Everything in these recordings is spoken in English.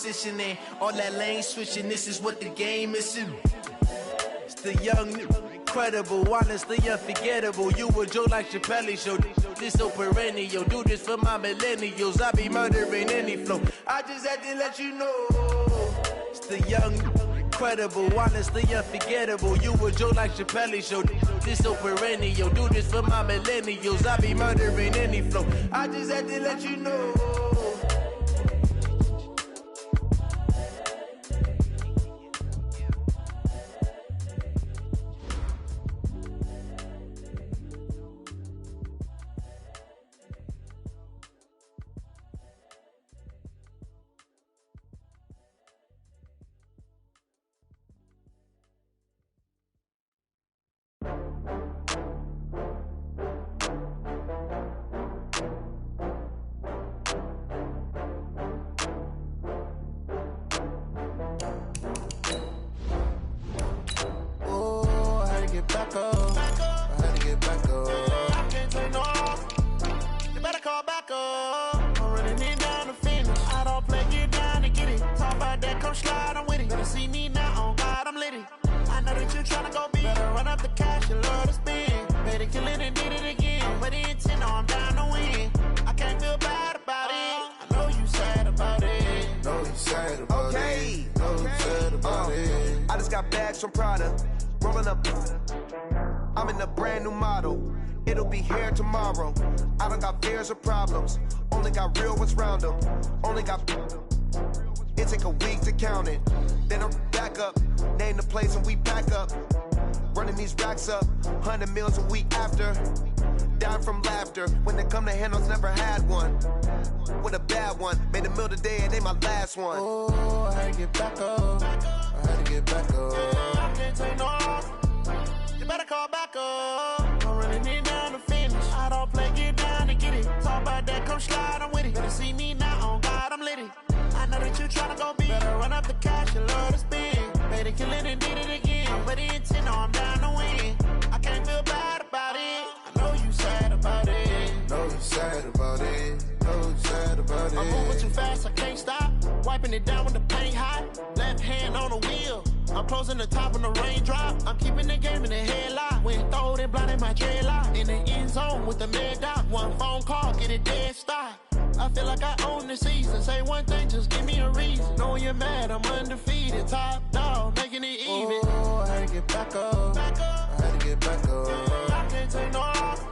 Positioning, all that lane switching, this is what the game is. It's the young, incredible, honestly unforgettable. You a Joe like Chappelle show, this so perennial. Do this for my millennials, I be murdering any flow. I just had to let you know. It's the young, incredible, honestly unforgettable. You a Joe like Chappelle show, this so perennial. Do this for my millennials, I be murdering any flow. I just had to let you know. From Prada, rolling up. I'm in a brand new model. It'll be here tomorrow. I don't got fears or problems. Only got real ones round them. Only got. It take a week to count it. Then I'm back up. Name the place and we pack up. Running these racks up. 100 meals a week after. Dying from laughter. When it come to handles, never had one. With a bad one. Made a meal today and they my last one. Oh, I had to get back up. I had to get back up. I can't take no off. You better call back up. I'm running it down to finish. I don't play, get down to get it. Talk about that, come slide, I'm with it. Better see me now, on God, I'm litty. I know that you tryna go big. Better run up the cash, you love to spend. Better kill it and did it again. I'm ready and 10, no, I'm down to win. I can't feel bad about it. I know you sad about it. Know you sad about it. Know you sad about it. I'm moving too fast, I can't stop. Wiping it down with the paint hot. Left hand on the wheel. I'm closing the top on the raindrop. I'm keeping the game in the headlock. When throwed and blinded my dreadlock. In the end zone with the mad dot. One phone call, get it dead stop. I feel like I own the season. Say one thing, just give me a reason. Knowing you're mad, I'm undefeated. Top dog, making it even. Oh, I had to get back up. I had to get back up. I can't take no off.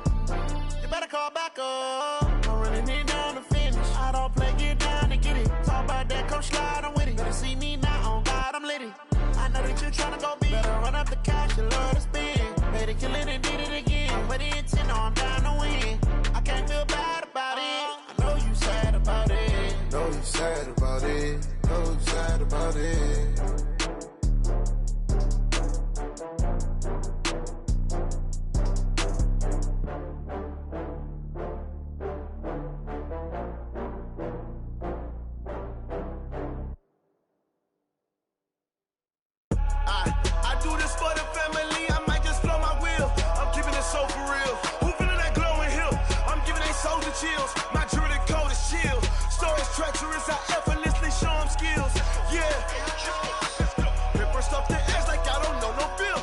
You better call back up. I'm running it down to finish. I don't play, get down to get it. Talk about that, come slide, I'm with it. Better see me now, on God, I'm litty. I know that you tryna go big. Better run up the cash, you love to spend. Better kill it and did it again. I'm ready and 10, no, I'm down to win. I can't feel bad about it. I know you sad about it. Know you sad about it. Know you sad about it. I do this for the family, I might just blow my wheel. I'm keeping it so for real. Who feeling that glowing hill? I'm giving they souls the chills. My jewelry cold is chill. Stories treacherous, I effortlessly show them skills. Yeah. Ripper stuff the edge like I don't know no feel.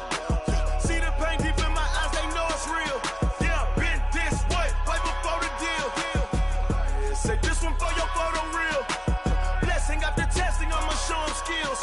See the pain deep in my eyes, they know it's real. Yeah, been this way, right before the deal. Say this one for your photo real. Blessing after testing, I'ma show them skills.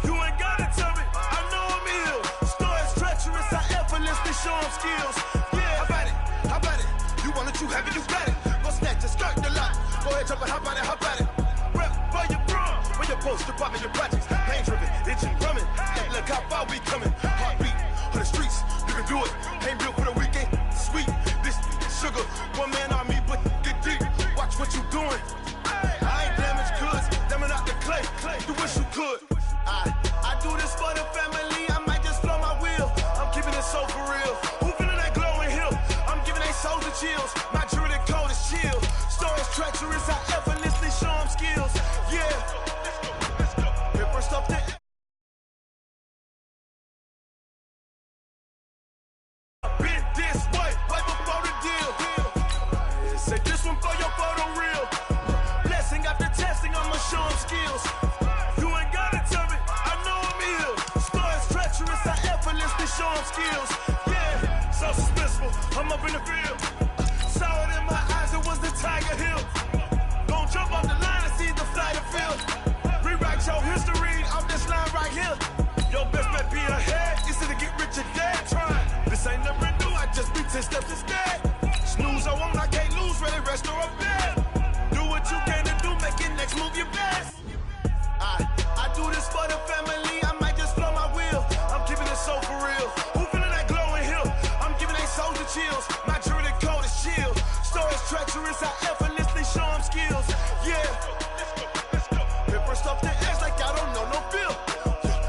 You ain't gotta tell me, I know I'm ill. Stories treacherous, I effortlessly show them skills. Yeah, how about it? How about it? You want it, you have it, you got it. Go snatch and skirt the lot. Go ahead, jump it, how about it, how about it? Rep for your bro, when your post, you're popping your projects. Pain driven, itching, drumming. Look how far we coming. Heartbeat for the streets, you can do it. Ain't built for the weekend, sweet. This sugar, one man army, but get deep. Watch what you doing. I ain't damaged goods, damn it out the clay. You wish you could. I do this for the family, I might just blow my wheel. I'm keeping it so for real. Who feeling that glowing hill? I'm giving they souls the chills. My jewelry cold is chill. Stories treacherous, I effortlessly show them skills. Yeah. Ripper stuff that. Been this way, right before the deal. Say this one for your photo real. Blessing after testing, I'ma show them skills. them skills. Yeah, so suspenseful, I'm up in the field. Saw it in my eyes, it was the Tiger Hill. Gon' jump off the line and see the flight of field. Rewrite your history off this line right here. Your best bet be ahead, instead of get rich or dead trying. This ain't never new, I just be 10 steps instead. Snooze, I won't, I can't lose, ready, rest or I'm dead. Do what you can to do, make your next move your best. I do this for the family, I might just blow my wheel. I'm keeping it so for real. Who feeling that glowing hill? I'm giving they soldier chills. My jewelry code is chill. Stories treacherous, I effortlessly show them skills. Yeah. Hit first off the edge like I don't know no feel.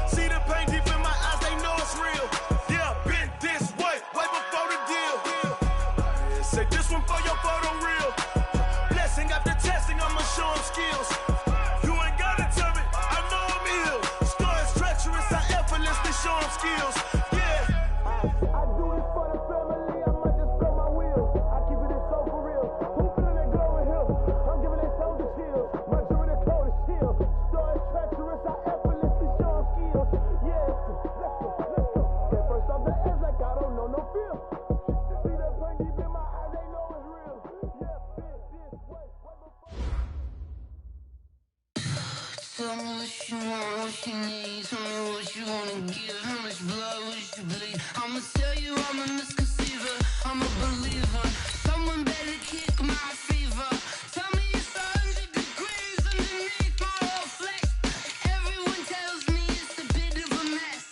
See the pain deep in my eyes, they know it's real. Yeah, been this way before the deal. Say this one for your photo reel. Blessing after testing, I'ma show them skills. You ain't gotta tell me, I know I'm ill. Stories treacherous, I effortlessly show them skills. Yeah. I do this for the family, I might just blow my wheel. I keep it so for real. Who feeling that glowing hill? I'm giving they soldier chills. My jewelry code is chill. Stories treacherous, I effortlessly show them skills. Yeah. Let's go. Get first off the edge like I don't know no feel. See the pain deep in my eyes, they know it's real. Yeah, been this way before. Tell me what you want, what you need. Tell me what you wanna give. How much blood would you bleed? I'ma tell you I'm a misconceiver. I'm a believer. Someone better kick my fever. Tell me it's 100 degrees underneath my whole flesh. Everyone tells me it's a bit of a mess.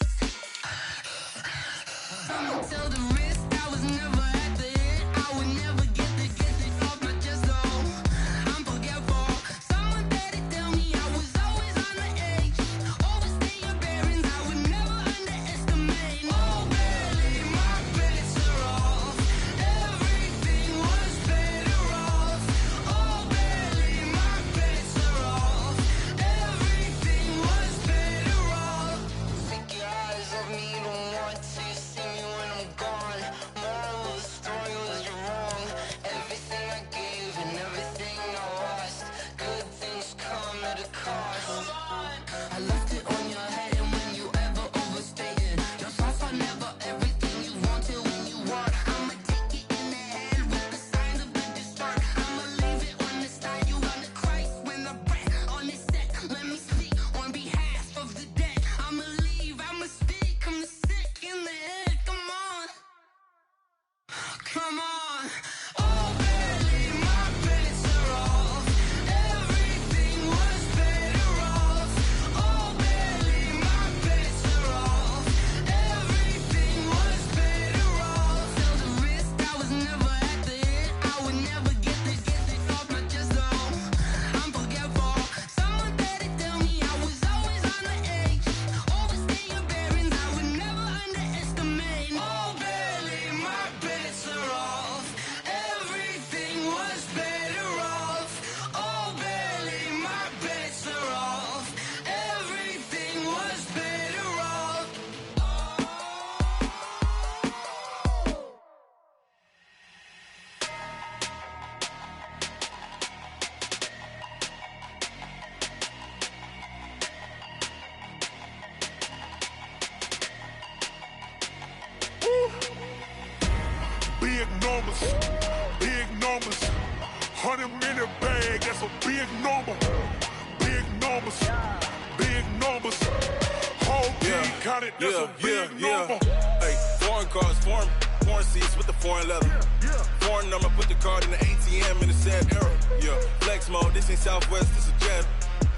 I'ma tell the risk I was never at the end. I would never get it off my chest though. I'm forgetful. Someone better tell me I was always on the edge. Overstay your bearings, I would never underestimate. Oh, barely, my bets are off. Everything was better off. Oh, barely, my bets are off. Everything was better off. Take your eyes off me, don't want to see me when I'm gone. Moral of the story was you're wrong. Everything I gave and everything I lost. Good things come at a cost. I left it on your head, and when you ever overstay it, your thoughts are never everything you wanted when you want. I'ma take it in the head with the signs of the distort. I'ma leave it on the side. You on the Christ when the breath on this set. Let me speak on behalf of the dead. I'ma leave, I'ma speak. I'm sick in the head. Come on, come on. Oh, barely, my bets are off. Everything was better off. Oh, barely, my bets are off. Everything was better off. Felt the risk, I was never at the end. I would never get it off my chest though. I'm forgetful. Someone better tell me I was always on the edge. Overstay your bearings, I would never underestimate. Oh, barely, my bets are off. Everything was better off. Oh, barely, my bets are off. Everything was better off. Big numbers, big numbers. 100-minute bag, that's a big number. Big numbers, big numbers. Whole team counted, that's a big number. Hey, foreign cars, foreign seats with the foreign leather. Foreign number, put the card in the ATM in a sad era. Yeah, flex mode, this ain't Southwest, this a jet.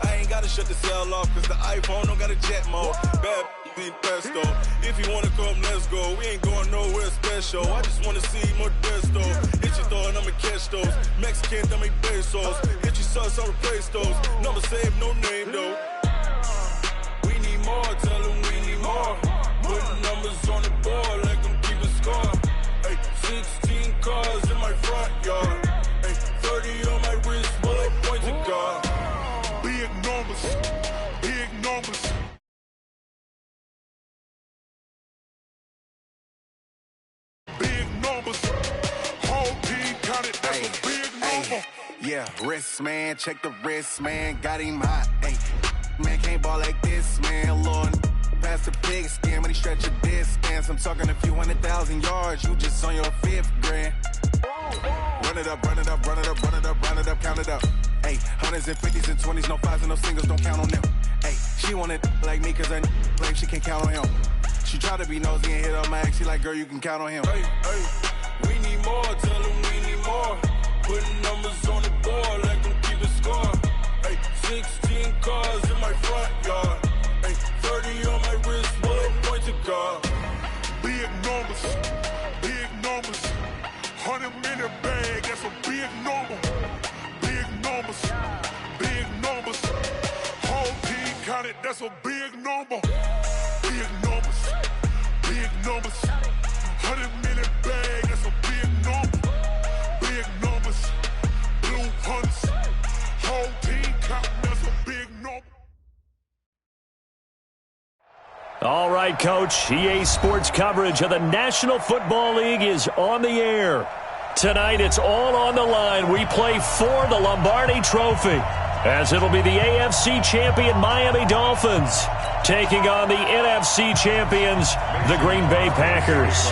I ain't gotta shut the cell off, cause the iPhone don't got a jet mode. Bad need pesto. If you wanna come, let's go. We ain't going nowhere special. I just wanna see more desto. Hit your thought, I'ma catch those. Mexican, dummy pesos. Hit your sauce, I'll replace those. Number saved, no name though. We need more, tell them we need more. Putting numbers on the board like I'm keeping score. Hey, 16 cars in my front yard. Hey, 30 on my wrist, bullet pointed car. Big numbers, big numbers. Big numbers, whole team counted, that's a big number. Yeah, wrist man, check the wrist man, got him hot. Ay, man can't ball like this, man. Lord, past the pigskin when he stretch your distance. I'm talking a few 100,000 yards, you just on your 5th grand. Run it up, run it up, run it up, run it up, run it up, count it up. Hey, hundreds and 50s and 20s, no 5s and no singles, don't count on them. Hey, she wanted like me cause her like she can't count on him. She tried to be nosy and hit on my ex, she like, girl, you can count on him. Hey, we need more, tell them we need more. Putting numbers on the board like them keeping score. Hey, 16 cars in my front yard. Hey, 30 on my wrist, one point to guard. Big numbers, big numbers. 100-minute bag, that's a big number. Big numbers, big numbers. Whole team counted, that's a big number. Big numbers, big numbers. 100-minute bag, that's a big number. Big numbers, blue hunts. Whole team counting, that's a big number. All right, Coach. EA Sports coverage of the National Football League is on the air. Tonight, it's all on the line. We play for the Lombardi Trophy, as it'll be the AFC champion Miami Dolphins taking on the NFC champions, the Green Bay Packers.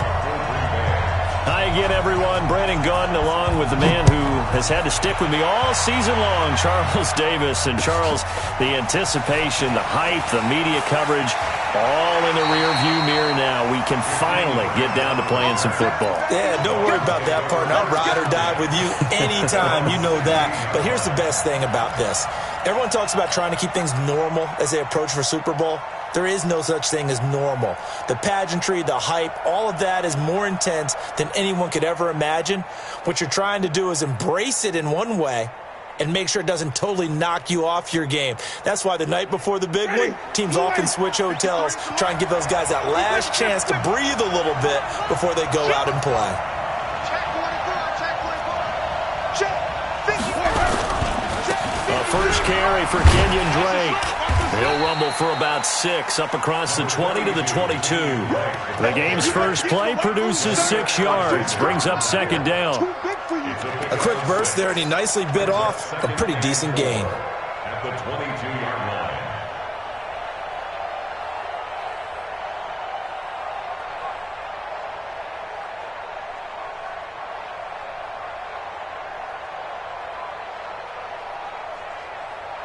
Hi again, everyone. Brandon Gaudin along with the man who has had to stick with me all season long, Charles Davis. And Charles, the anticipation, the hype, the media coverage, all in the rearview mirror now. We can finally get down to playing some football. Yeah, don't worry about that, partner. I'll ride or die with you anytime. You know that. But here's the best thing about this. Everyone talks about trying to keep things normal as they approach for Super Bowl. There is no such thing as normal. The pageantry, the hype, all of that is more intense than anyone could ever imagine. What you're trying to do is embrace it in one way and make sure it doesn't totally knock you off your game. That's why the night before the big one, teams often switch hotels, try and give those guys that last chance to breathe a little bit before they go out and play. A first carry for Kenyon Drake. He'll rumble for about 6 up across the 20 to the 22. The game's first play produces 6 yards, brings up second down. A quick burst there, and he nicely bit off a pretty decent gain. At the 22-yard line.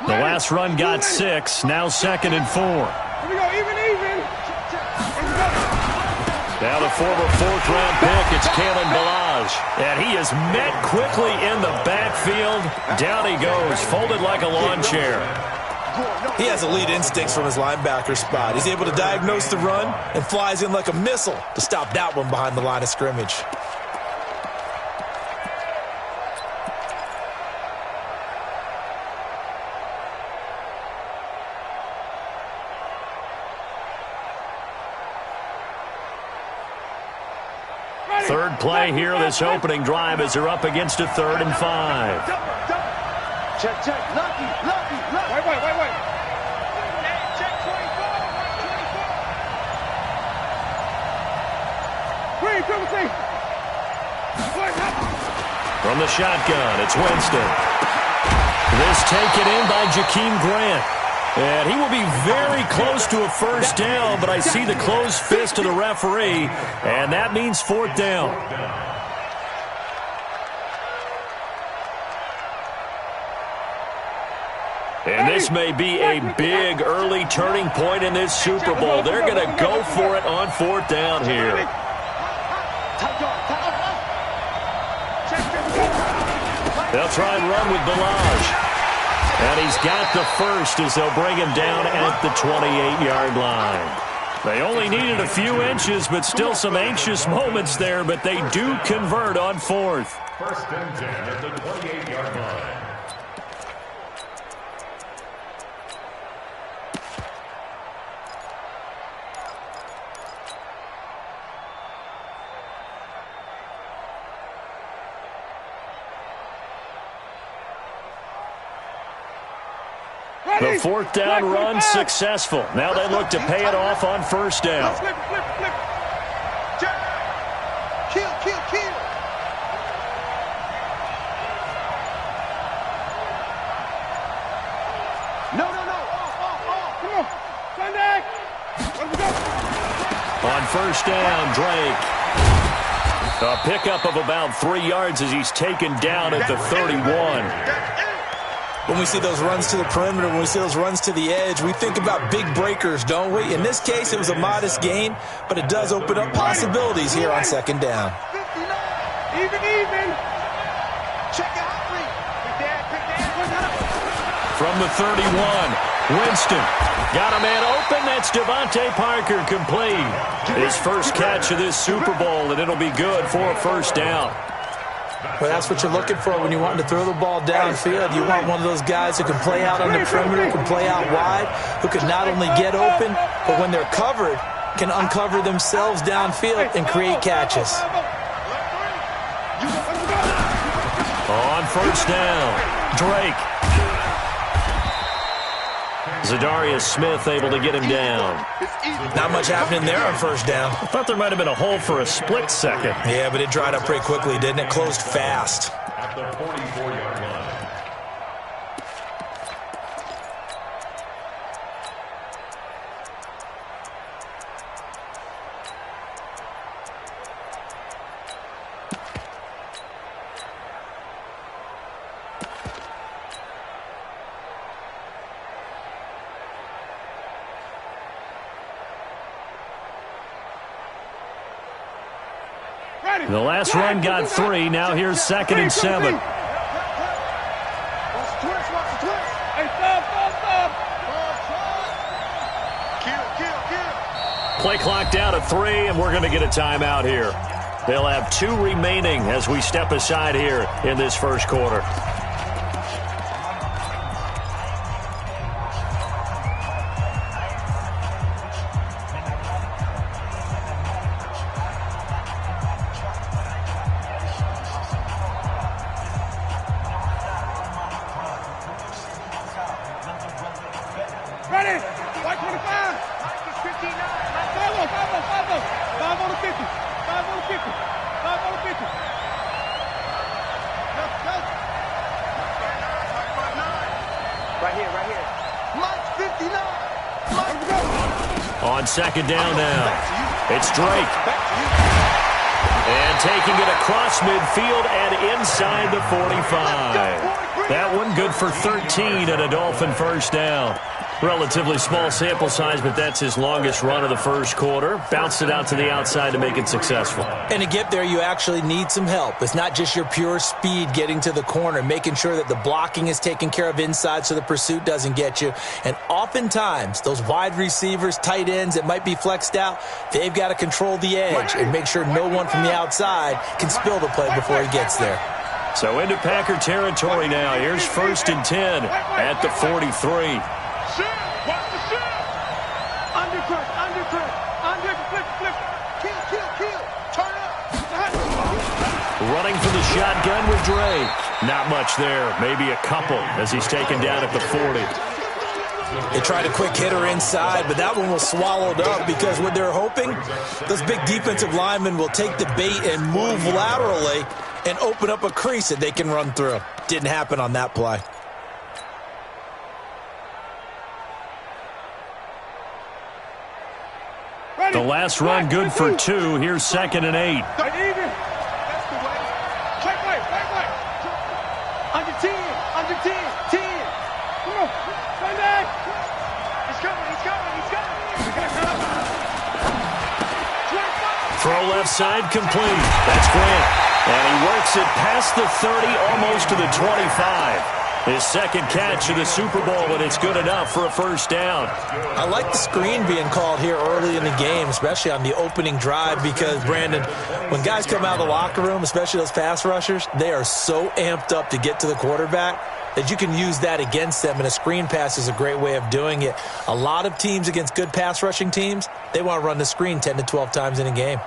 The last run got 6, now 2nd and 4. Here we go, even. Now the former 4th-round pick, it's Kalen Ballage. And he is met quickly in the backfield. Down he goes, folded like a lawn chair. He has elite instincts from his linebacker spot. He's able to diagnose the run and flies in like a missile to stop that one behind the line of scrimmage. Third play here, this opening drive as they're up against a 3rd and 5. Check. Lucky. Wait. Check 24. From the shotgun, it's Winston. This taken in by Jakeem Grant. And he will be very close to a first down, but I see the closed fist of the referee, and that means 4th down. And this may be a big early turning point in this Super Bowl. They're going to go for it on 4th down here. They'll try and run with Ballage. And he's got the first as they'll bring him down at the 28-yard line. They only needed a few inches, but still some anxious moments there, but they do convert on 4th. 1st and 10 at the 28-yard line. The 4th down run successful. Now they look to pay it off on 1st down. Flip. Kill. No. Off. Come on. Sunday. Let's go. On first down, Drake. A pickup of about 3 yards as he's taken down at the 31. When we see those runs to the perimeter, when we see those runs to the edge, we think about big breakers, don't we? In this case, it was a modest gain, but it does open up possibilities here on second down. Even. Check out three. From the 31, Winston. Got a man open. That's Devontae Parker complete. His first catch of this Super Bowl, and it'll be good for a first down. Well, that's what you're looking for when you want to throw the ball downfield. You want one of those guys who can play out on the perimeter, can play out wide, who can not only get open, but when they're covered, can uncover themselves downfield and create catches. On first down, Drake. Zadarius Smith able to get him down. Not much happening there on first down. I thought there might have been a hole for a split second. Yeah, but it dried up pretty quickly, didn't it? Closed fast. At the 44-yard line. The last run got 3. Now here's 2nd and 7. Play clock down to 3, and we're going to get a timeout here. They'll have 2 remaining as we step aside here in this first quarter. Ready? White 25. 59. 5 on the 50. 5 on the 50. 5 on the 50. Go. Right here. Mike's 59. On second down now, it's Drake. And taking it across midfield and inside the 45. That one good for 13 and a Dolphin first down. Relatively small sample size, but that's his longest run of the first quarter. Bounced it out to the outside to make it successful. And to get there, you actually need some help. It's not just your pure speed getting to the corner, making sure that the blocking is taken care of inside so the pursuit doesn't get you. And oftentimes, those wide receivers, tight ends that might be flexed out, they've got to control the edge and make sure no one from the outside can spill the play before he gets there. So into Packer territory now. Here's 1st and 10 at the 43. Flip. Kill. Turn up. Running for the shotgun with Dre. Not much there. Maybe a couple as he's taken down at the 40. They tried a quick hitter inside, but that one was swallowed up because what they're hoping, those big defensive linemen will take the bait and move laterally and open up a crease that they can run through. Didn't happen on that play. The last run good for 2. Here's 2nd and 8. That's the way. Check right. Under 10. 10. Come on. Run back. He's coming. Throw left side complete. That's Grant. And he works it past the 30, almost to the 25. His second catch of the Super Bowl, and it's good enough for a first down. I like the screen being called here early in the game, especially on the opening drive, because, Brandon, when guys come out of the locker room, especially those pass rushers, they are so amped up to get to the quarterback that you can use that against them, and a screen pass is a great way of doing it. A lot of teams against good pass rushing teams, they want to run the screen 10 to 12 times in a game.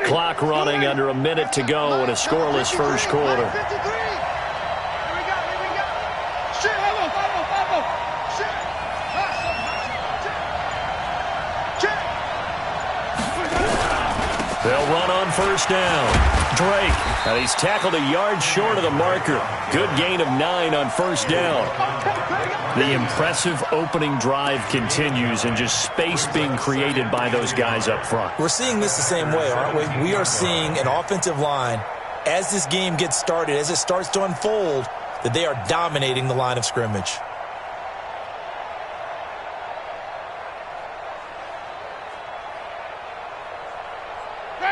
Clock running, under a minute to go in a scoreless first quarter. They'll run on first down. Drake, and he's tackled a yard short of the marker. Good gain of 9 on first down. The impressive opening drive continues, and just space being created by those guys up front. We're seeing this the same way, aren't we? We are seeing an offensive line, as this game gets started, as it starts to unfold, that they are dominating the line of scrimmage.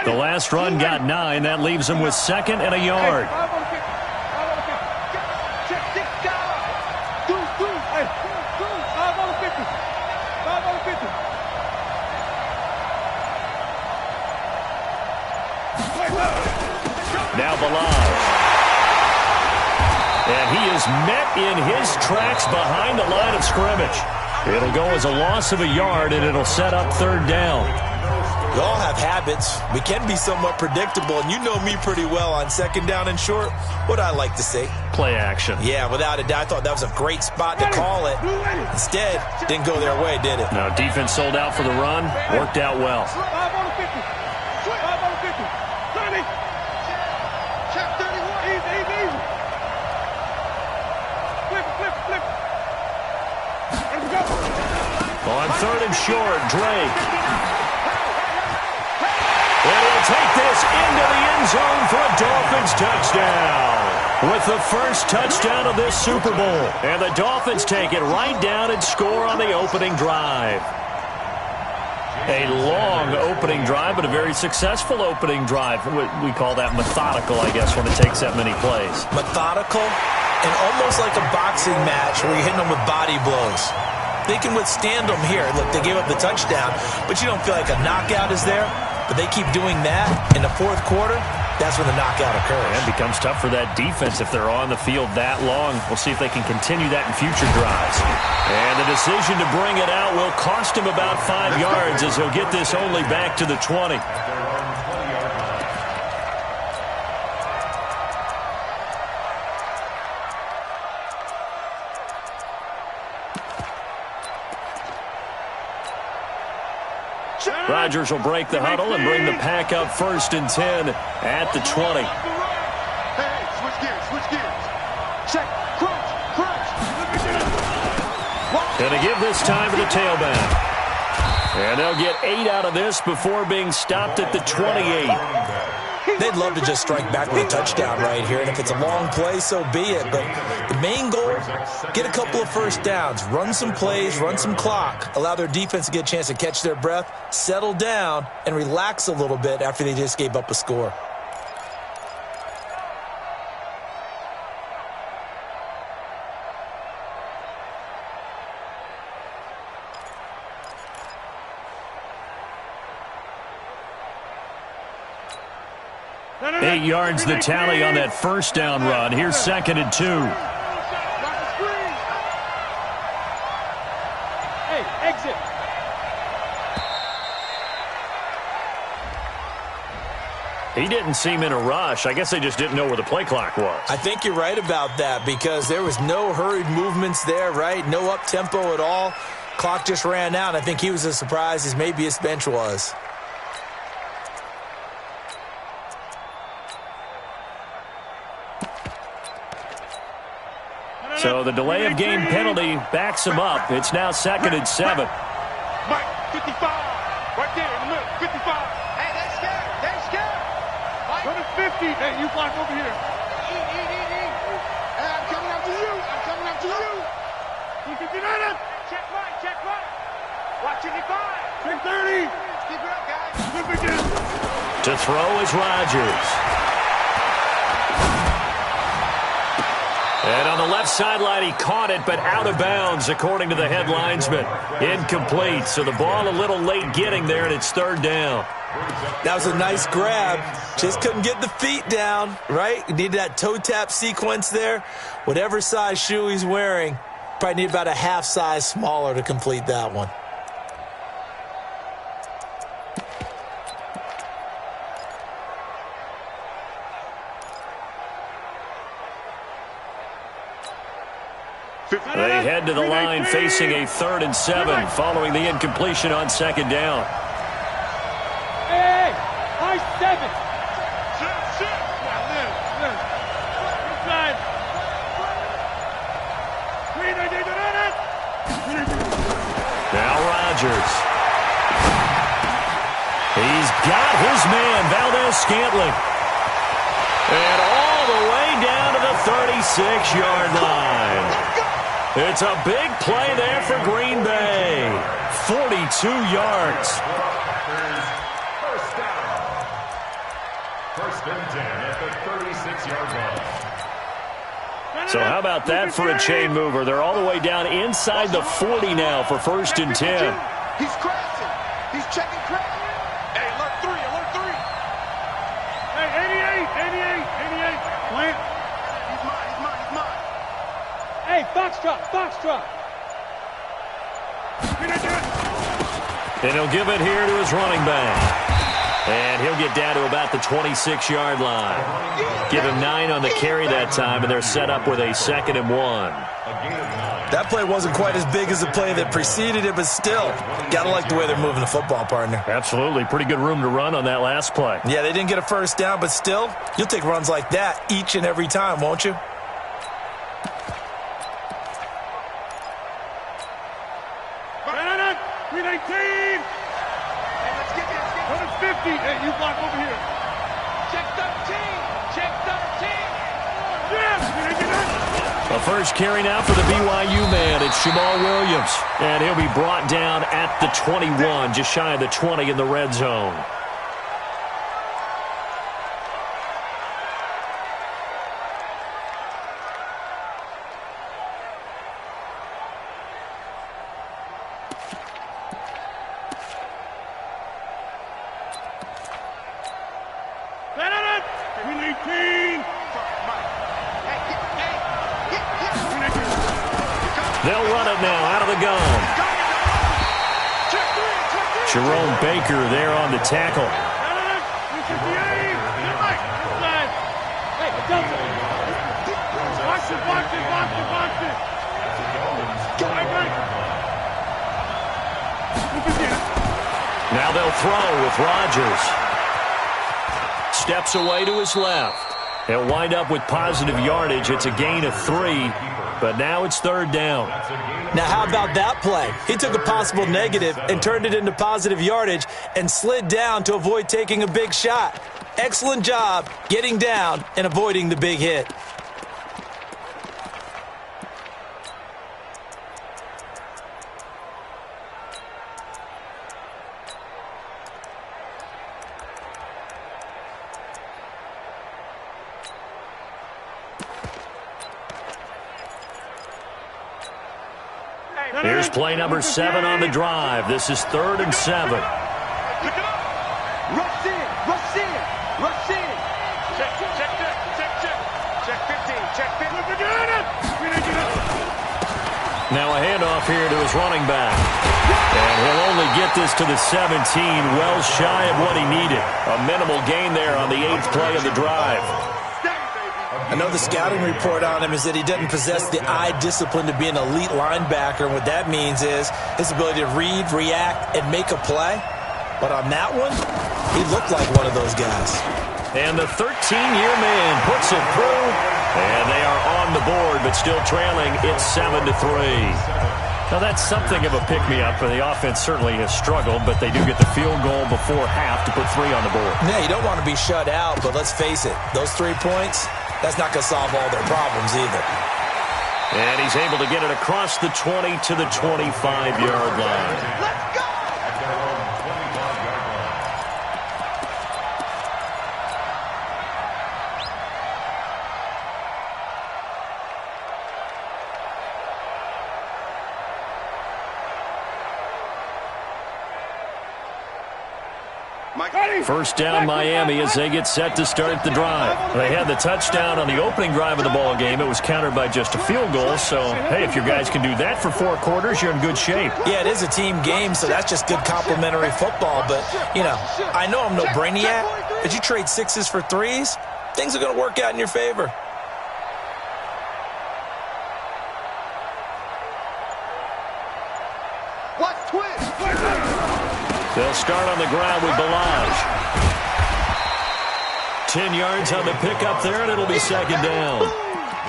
The last run got 9. That leaves them with 2nd and a yard. Now Bilal. And he is met in his tracks behind the line of scrimmage. It'll go as a loss of a yard, and it'll set up 3rd down. We all have habits. We can be somewhat predictable, and you know me pretty well on 2nd down and short. What I like to say? Play action. Yeah, without a doubt. I thought that was a great spot to call it. Instead, didn't go their way, did it? No, defense sold out for the run. Worked out well. 5 on the 50. 5 on the 50. 30. Check 31. Easy. Flip. Let's go. On 3rd and short, Drake. And he'll take this into the end zone for a Dolphins touchdown. With the first touchdown of this Super Bowl. And the Dolphins take it right down and score on the opening drive. A long opening drive, but a very successful opening drive. We call that methodical, I guess, when it takes that many plays. Methodical and almost like a boxing match where you're hitting them with body blows. They can withstand them here. Look, they gave up the touchdown, but you don't feel like a knockout is there. But they keep doing that in the 4th quarter. That's when the knockout occurs. And it becomes tough for that defense if they're on the field that long. We'll see if they can continue that in future drives. And the decision to bring it out will cost him about 5 yards as he'll get this only back to the 20. Rodgers will break the huddle and bring the pack up 1st and 10 at the 20. Hey, switch gears. Check, crunch. Gonna give this time to the tailback. And they'll get 8 out of this before being stopped at the 28. They'd love to just strike back with a touchdown right here, and if it's a long play, so be it. But the main goal, get a couple of first downs, run some plays, run some clock, allow their defense to get a chance to catch their breath, settle down, and relax a little bit after they just gave up a score. Eight yards the tally on that first down run. Here's 2nd and 2. Hey, exit. He didn't seem in a rush. I guess they just didn't know where the play clock was. I think you're right about that because there was no hurried movements there, right? No up-tempo at all. Clock just ran out. I think he was as surprised as maybe his bench was. So the delay of game penalty backs him up. It's now 2nd and 7. Mike, 55. Right there in the middle, 55. Hey, they're scared. Mike. Run it 50. Hey, you block over here. Eat. Hey, I'm coming after you. You can get at him. Check right. Watch 55. Check 30. Keep it up, guys. Flip again. To throw is Rodgers. And on the left sideline, he caught it, but out of bounds, according to the head linesman. Incomplete, so the ball a little late getting there, and it's 3rd down. That was a nice grab. Just couldn't get the feet down, right? Needed that toe tap sequence there. Whatever size shoe he's wearing, probably need about a half size smaller to complete that one. They head to the line facing a 3rd and 7 following the incompletion on 2nd down. Hey, high 7. Shit. Now, Lynn. Inside. Now Rodgers. He's got his man, Valdez-Scantling. And all the way down to the 36-yard line. It's a big play there for Green Bay. 42 yards. First down. First and 10 at the 36-yard line. So how about that for a chain mover? They're all the way down inside the 40 now for first and 10. He's crashing. He's checking crash. Hey, alert 3. Hey, 88. Plant. He's mine. Hey, Foxtrot. And he'll give it here to his running back. And he'll get down to about the 26-yard line. Give him 9 on the carry that time, and they're set up with a 2nd and 1. That play wasn't quite as big as the play that preceded it, but still, got to like the way they're moving the football, partner. Absolutely. Pretty good room to run on that last play. Yeah, they didn't get a first down, but still, you'll take runs like that each and every time, won't you? Hey, you block over here. Check 13. A first carry now for the BYU man. It's Jamal Williams. And he'll be brought down at the 21, just shy of the 20 in the red zone. They'll run it now out of the gun. Jerome Baker there on the tackle. Now they'll throw with Rodgers. Steps away to his left. He'll wind up with positive yardage. It's a gain of 3. But now it's 3rd down. Now, how about that play? He took a possible negative and turned it into positive yardage and slid down to avoid taking a big shot. Excellent job getting down and avoiding the big hit. Here's play number 7 on the drive. This is 3rd and 7. Rush in. Check 15. Now a handoff here to his running back. And he'll only get this to the 17, well shy of what he needed. A minimal gain there on the 8th play of the drive. I know the scouting report on him is that he doesn't possess the eye discipline to be an elite linebacker. And what that means is his ability to read, react, and make a play. But on that one, he looked like one of those guys. And the 13-year man puts it through. And they are on the board, but still trailing. It's 7-3. Now, that's something of a pick-me-up. The offense certainly has struggled, but they do get the field goal before half to put 3 on the board. Yeah, you don't want to be shut out, but let's face it, those 3 points, that's not going to solve all their problems either. And he's able to get it across the 20 to the 25-yard line. Let's go! First down Miami as they get set to start the drive. They had the touchdown on the opening drive of the ball game. It was countered by just a field goal. So, hey, if your guys can do that for 4 quarters, you're in good shape. Yeah, it is a team game, so that's just good complimentary football. But, you know, I know I'm no brainiac, but you trade 6s for 3s, things are going to work out in your favor. Watch twist. They'll start on the ground with Balaj. 10 yards on the pickup there, and it'll be second down.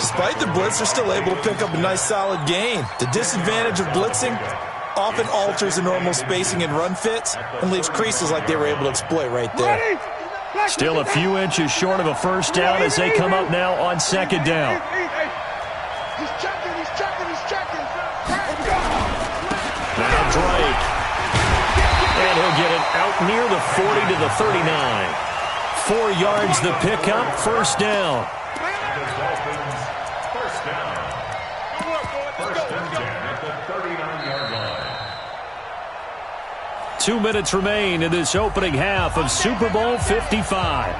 Despite the blitz, they're still able to pick up a nice solid gain. The disadvantage of blitzing often alters the normal spacing and run fits and leaves creases like they were able to exploit right there. Still a few inches short of a first down as they come up now on second down. He's checking. Now Drake. And he'll get it out near the 40 to the 39. 4 yards the pickup, first down. First down. First and 10 at the 39-yard line. 2 minutes remain in this opening half of Super Bowl 55.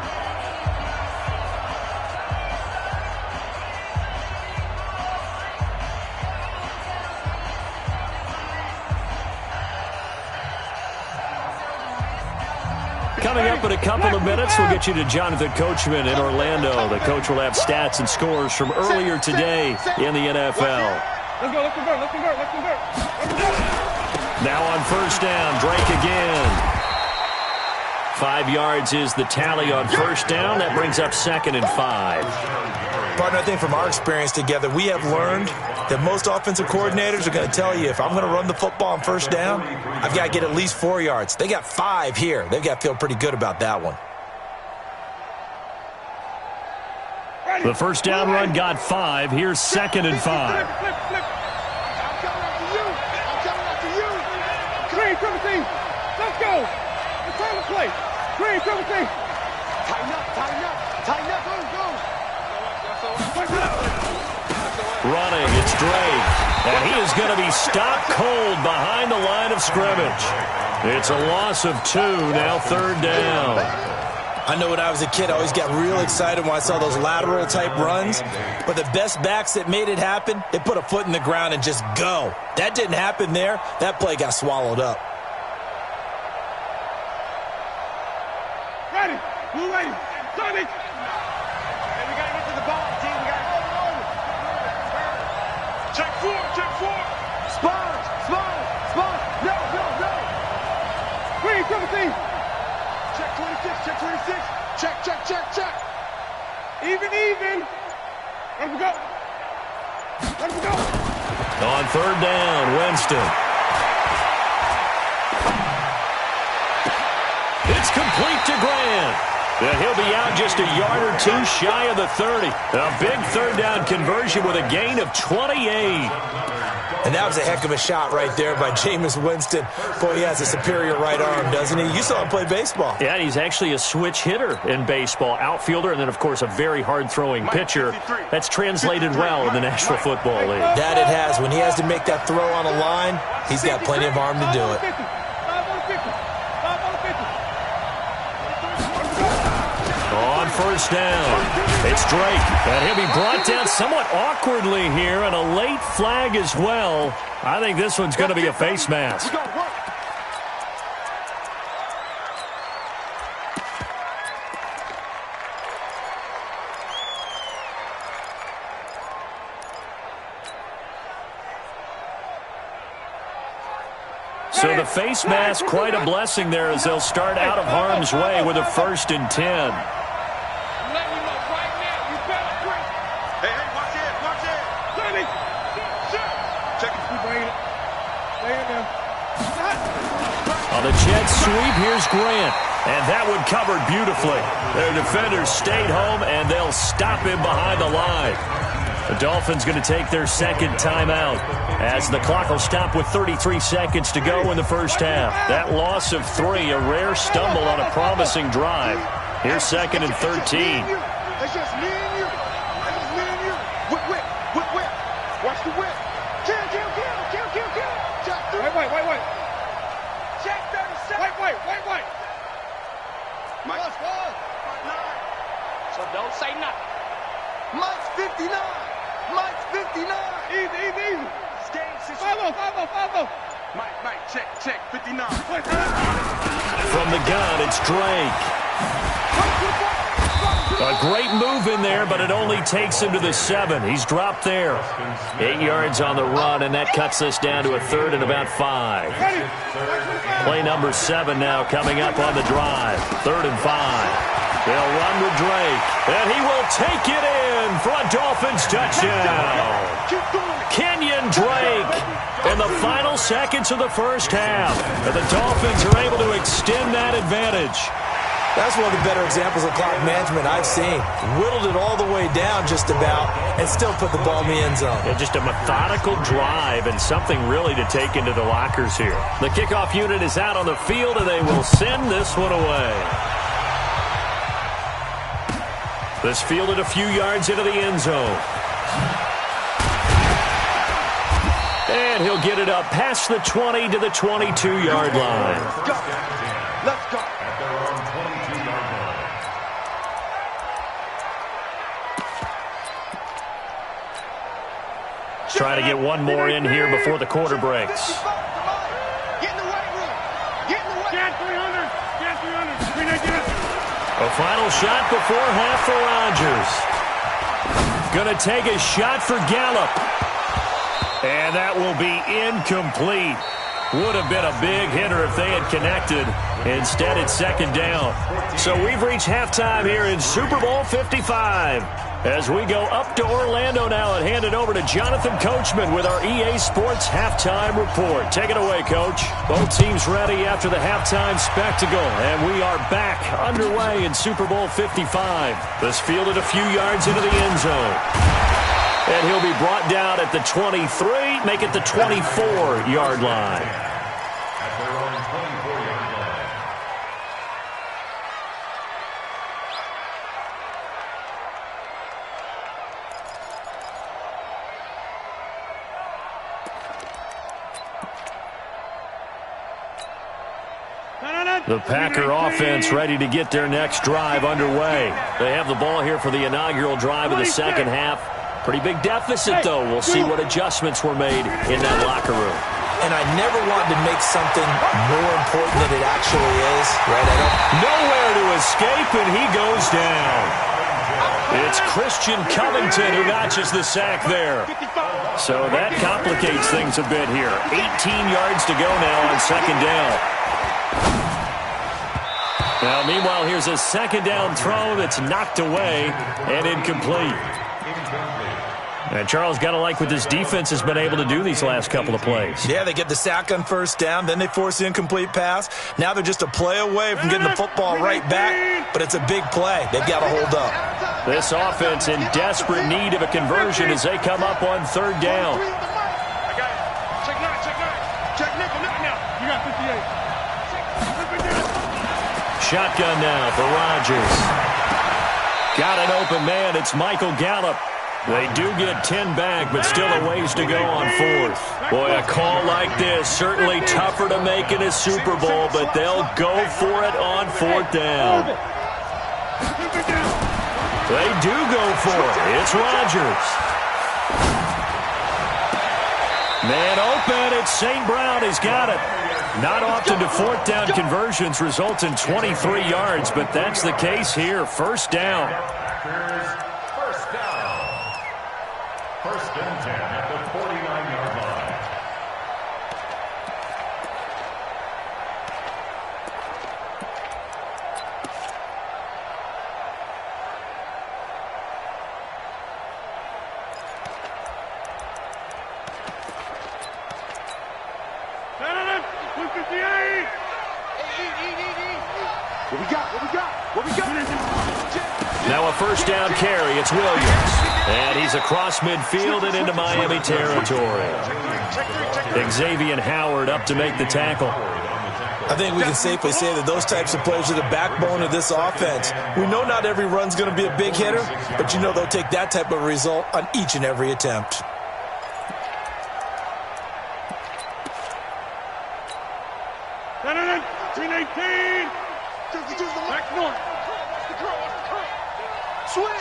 Coming up in a couple of minutes, we'll get you to Jonathan Coachman in Orlando. The coach will have stats and scores from earlier today in the NFL. Let's convert. Now on first down, Drake again. 5 yards is the tally on first down. That brings up second and 5. Partner, I think from our experience together, we have learned that most offensive coordinators are going to tell you, if I'm going to run the football on first down, I've got to get at least 4 yards. They got 5 here. They've got to feel pretty good about that one. The first down run got 5. Here's second and 5. I'm coming after you. Green, triple team. Let's go. It's time to play. Green, triple team. Tighten up. Go. Running, it's Drake. And he is going to be stopped cold behind the line of scrimmage. It's a loss of 2, now third down. I know when I was a kid, I always got real excited when I saw those lateral-type runs. But the best backs that made it happen, they put a foot in the ground and just go. That didn't happen there. That play got swallowed up. Ready. Blue ready. Sonny. Hey, we got to get to the ball, team. We got to go. Check 4. Spawn. No. Green, triple team. Check 26. Check. Even. Let him go. On third down, Winston. It's complete to Grant. And he'll be out just a yard or 2 shy of the 30. A big third down conversion with a gain of 28. And that was a heck of a shot right there by Jameis Winston. Boy, he has a superior right arm, doesn't he? You saw him play baseball. Yeah, he's actually a switch hitter in baseball. Outfielder, and then, of course, a very hard-throwing pitcher. That's translated well in the National Football League. That it has. When he has to make that throw on a line, he's got plenty of arm to do it. On first down, it's Drake, and he'll be brought down somewhat awkwardly here, and a late flag as well. I think this one's going to be a face mask. So the face mask, quite a blessing there as they'll start out of harm's way with a 1st and 10. On the jet sweep, here's Grant. And that one covered beautifully. Their defenders stayed home, and they'll stop him behind the line. The Dolphins going to take their second timeout as the clock will stop with 33 seconds to go in the first half. That loss of 3, a rare stumble on a promising drive. Here's second and 13. It's just me and you. Whip. Watch the whip. Kill. Wait. Check 37. Wait. Mike's 9. So don't say nothing. Mike's 59. Easy. Follow. Mike, check, 59. From the gun, it's Drake. A great move in there, but it only takes him to the 7. He's dropped there. 8 yards on the run, and that cuts us down to a 3rd and about 5. Play number 7 now coming up on the drive. 3rd and 5. They'll run with Drake, and he will take it in for a Dolphins touchdown. Kenyon Drake in the final seconds of the first half. And the Dolphins are able to extend that advantage. That's one of the better examples of clock management I've seen. Whittled it all the way down just about and still put the ball in the end zone. Yeah, just a methodical drive and something really to take into the lockers here. The kickoff unit is out on the field, and they will send this one away. This fielded a few yards into the end zone. And he'll get it up past the 20 to the 22-yard line. Let's go. Let's go. At their own 22-yard line. Trying to get one more in here before the quarter breaks. Get in the weight room. Get in the weight room. Get 300. A final shot before half for Rodgers. Going to take a shot for Gallup. And that will be incomplete. Would have been a big hitter if they had connected. Instead, it's second down. So we've reached halftime here in Super Bowl 55. As we go up to Orlando now and hand it over to Jonathan Coachman with our EA Sports Halftime Report. Take it away, Coach. Both teams ready after the halftime spectacle, and we are back underway in Super Bowl 55. This fielded a few yards into the end zone. And he'll be brought down at the 23, make it the 24-yard line. At their own 24-yard line. The Packer offense ready to get their next drive underway. They have the ball here for the inaugural drive of the second half. Pretty big deficit, though. We'll see what adjustments were made in that locker room. And I never wanted to make something more important than it actually is. Right, Edo? Nowhere to escape, and he goes down. It's Christian Covington who notches the sack there. So that complicates things a bit here. 18 yards to go now on second down. Now, meanwhile, here's a second down throw that's knocked away and incomplete. And Charles, got to like what this defense has been able to do these last couple of plays. Yeah, they get the sack on first down, then they force the incomplete pass. Now they're just a play away from getting the football right back, but it's a big play. They've got to hold up. This offense in desperate need of a conversion as they come up on third down. I got it. Check nine. Check nickel now. You got 58. Shotgun now for Rodgers. Got an open man. It's Michael Gallup. They do get 10 back, but still a ways to go on fourth. Boy, a call like this, certainly tougher to make in a Super Bowl, but they'll go for it on fourth down. They do go for it. It's Rodgers. Man open, it's St. Brown. He's got it. Not often do fourth down conversions result in 23 yards, but that's the case here. First down. First down. First and 10 at the 49-yard line. What we got? Now a first down carry. It's Williams. And he's across midfield and into Miami territory. Xavier Howard up to make the tackle. I think we can safely say that those types of players are the backbone of this offense. We know not every run's going to be a big hitter, but you know they'll take that type of result on each and every attempt. Switch.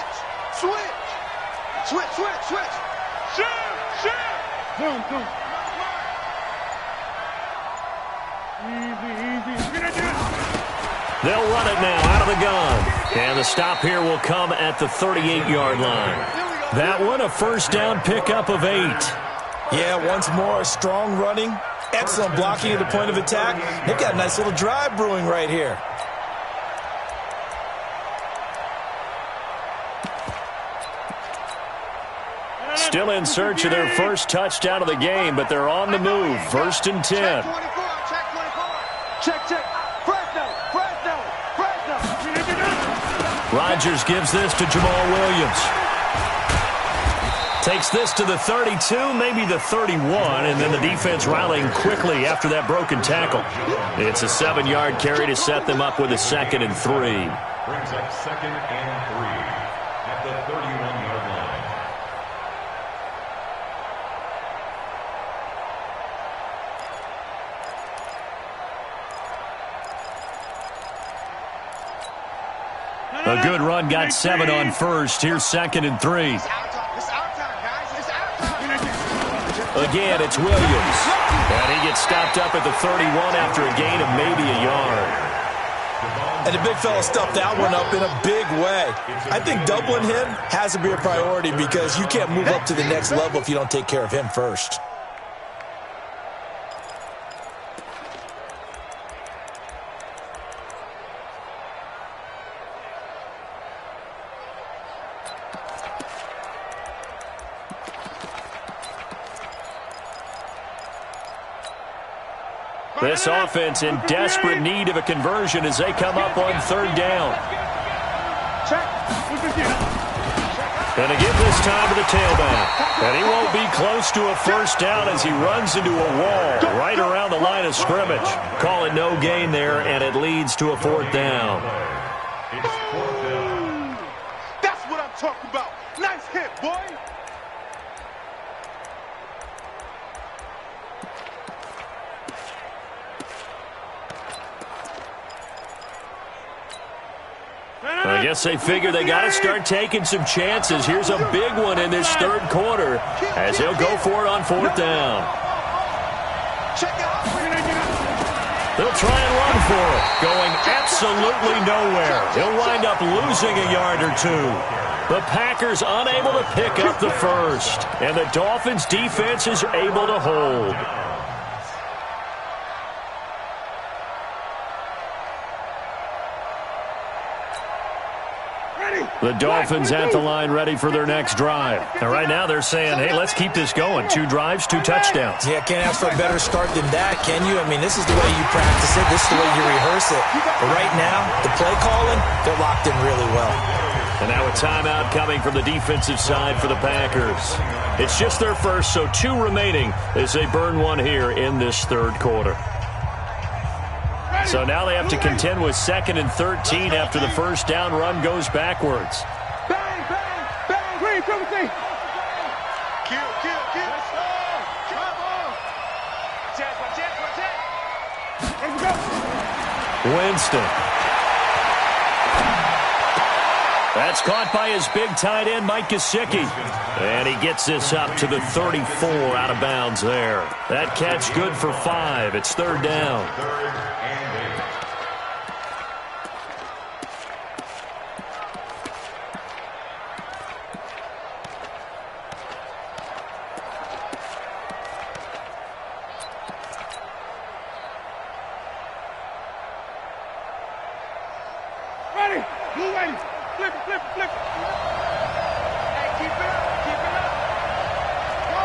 Boom. Easy. They'll run it now out of the gun. And the stop here will come at the 38-yard line. That one, a first down pickup of 8. Yeah, once more, strong running, excellent blocking at the point of attack. They've got a nice little drive brewing right here. Still in search of their first touchdown of the game, but they're on the move. 1st and 10. Check 24. Check 24. Check. Fresno. Rodgers gives this to Jamal Williams. Takes this to the 32, maybe the 31, and then the defense rallying quickly after that broken tackle. It's a 7-yard carry to set them up with a 2nd and 3. Brings up 2nd and 3 at the 31-yard line. A good run got 7 on 1st. Here's 2nd and 3. It's our time, guys. It's our time. Again, it's Williams. And he gets stopped up at the 31 after a gain of maybe a yard. And the big fella stuffed that one up in a big way. I think doubling him has to be a priority because you can't move up to the next level if you don't take care of him first. This offense in desperate need of a conversion as they come up on 3rd down. And to give this time to the tailback. And he won't be close to a 1st down as he runs into a wall right around the line of scrimmage. Call it no gain there, and it leads to a 4th down. It's 4th down. That's what I'm talking about. Nice hit, boy. I guess they figure they got to start taking some chances. Here's a big one in this 3rd quarter as he'll go for it on 4th down. They'll try and run for it, going absolutely nowhere. He'll wind up losing a yard or 2. The Packers unable to pick up the 1st, and the Dolphins' defense is able to hold. The Dolphins at the line ready for their next drive. And right now they're saying, hey, let's keep this going. 2 drives, 2 touchdowns. Yeah, can't ask for a better start than that, can you? I mean, this is the way you practice it. This is the way you rehearse it. But right now, the play calling, they're locked in really well. And now a timeout coming from the defensive side for the Packers. It's just their first, so 2 remaining as they burn one here in this 3rd quarter. So now they have to contend with 2nd and 13 after the 1st down run goes backwards. Bang, bang, bang. Green, triple T. Kill. Come on. Check. Let's go. Winston. That's caught by his big tight end, Mike Gesicki. And he gets this up to the 34 out of bounds there. That catch good for 5. It's 3rd down. 3rd and 8. Ready. Move ready. Flip it. Hey, keep it up. Go.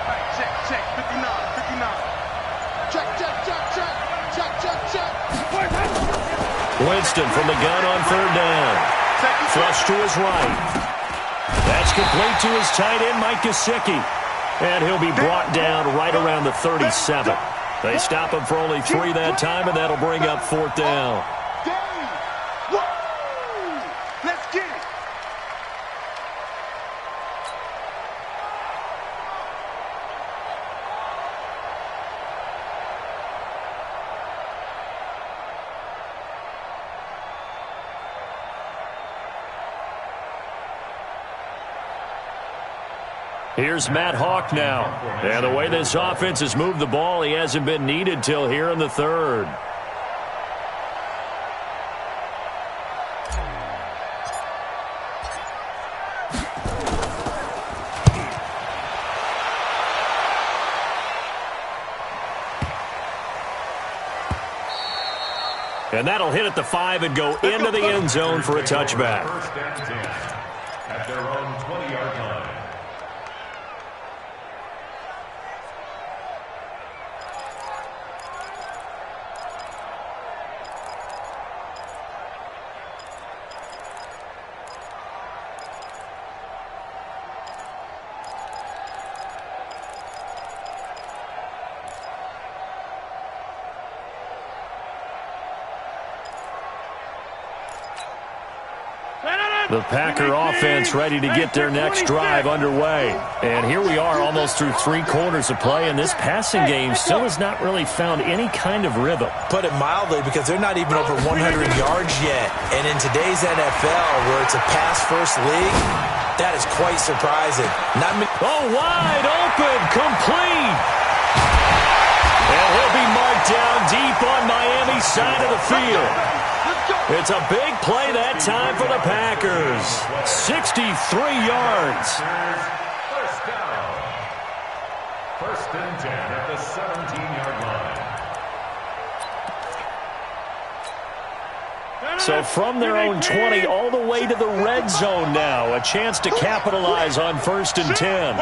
All right, check. 59. Check. Winston from the gun on 3rd down. Flush to his right. That's complete to his tight end, Mike Gesicki. And he'll be brought down right around the 37. They stop him for only 3 that time, and that'll bring up 4th down. Let's get it. Here's Matt Hawk now. And the way this offense has moved the ball, he hasn't been needed till here in the 3rd. And that'll hit at the 5 and go into the end zone for a touchback. 1st and 10 at their own 20-yard line. The Packer offense ready to get their next drive underway. And here we are almost through 3 quarters of play, and this passing game still has not really found any kind of rhythm. Put it mildly, because they're not even over 100 yards yet. And in today's NFL, where it's a pass-first league, that is quite surprising. Wide open, complete. And he'll be marked down deep on Miami's side of the field. It's a big play that time for the Packers. 63 yards. First down. 1st and 10 at the 17-yard line. So from their own 20 all the way to the red zone now. A chance to capitalize on 1st and 10.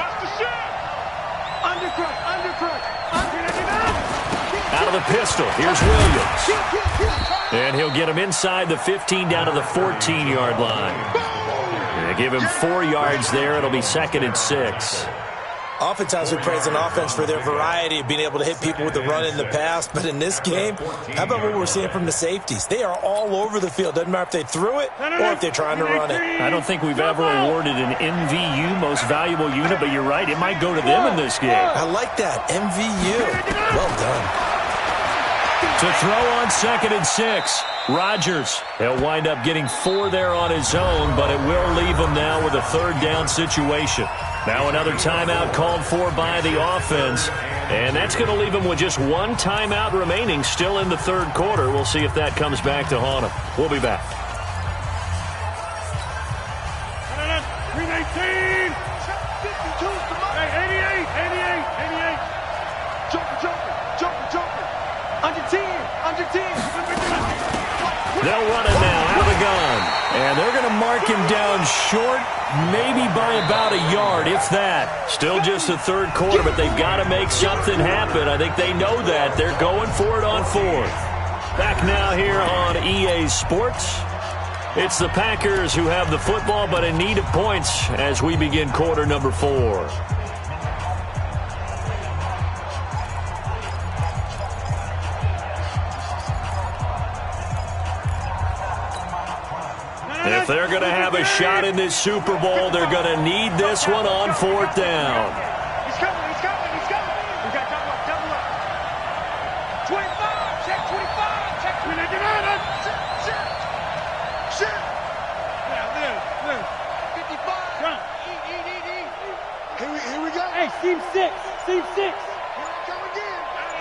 Out of the pistol, here's Williams. And he'll get him inside the 15 down to the 14-yard line. And give him 4 yards there. It'll be 2nd and 6. Oftentimes we praise an offense for their variety of being able to hit people with the run in the pass. But in this game, how about what we're seeing from the safeties? They are all over the field. Doesn't matter if they threw it or if they're trying to run it. I don't think we've ever awarded an MVU, most valuable unit, but you're right. It might go to them in this game. I like that. MVU. Well done. To throw on 2nd and 6. Rodgers. He'll wind up getting 4 there on his own, but it will leave him now with a 3rd down situation. Now another timeout called for by the offense, and that's going to leave him with just 1 timeout remaining still in the 3rd quarter. We'll see if that comes back to haunt him. We'll be back. 318. 88. They'll run it now out of the gun. And they're going to mark him down short, maybe by about a yard, if that. Still just the 3rd quarter, but they've got to make something happen. I think they know that. They're going for it on 4th. Back now here on EA Sports. It's the Packers who have the football, but in need of points as we begin quarter number 4. If they're going to have a shot in this Super Bowl, they're going to need this one on 4th down. He's coming. We got double up. 25, check 25, check 29. Shit. Yeah, live. 55. Jump. Here we go. Hey, seam 6. Here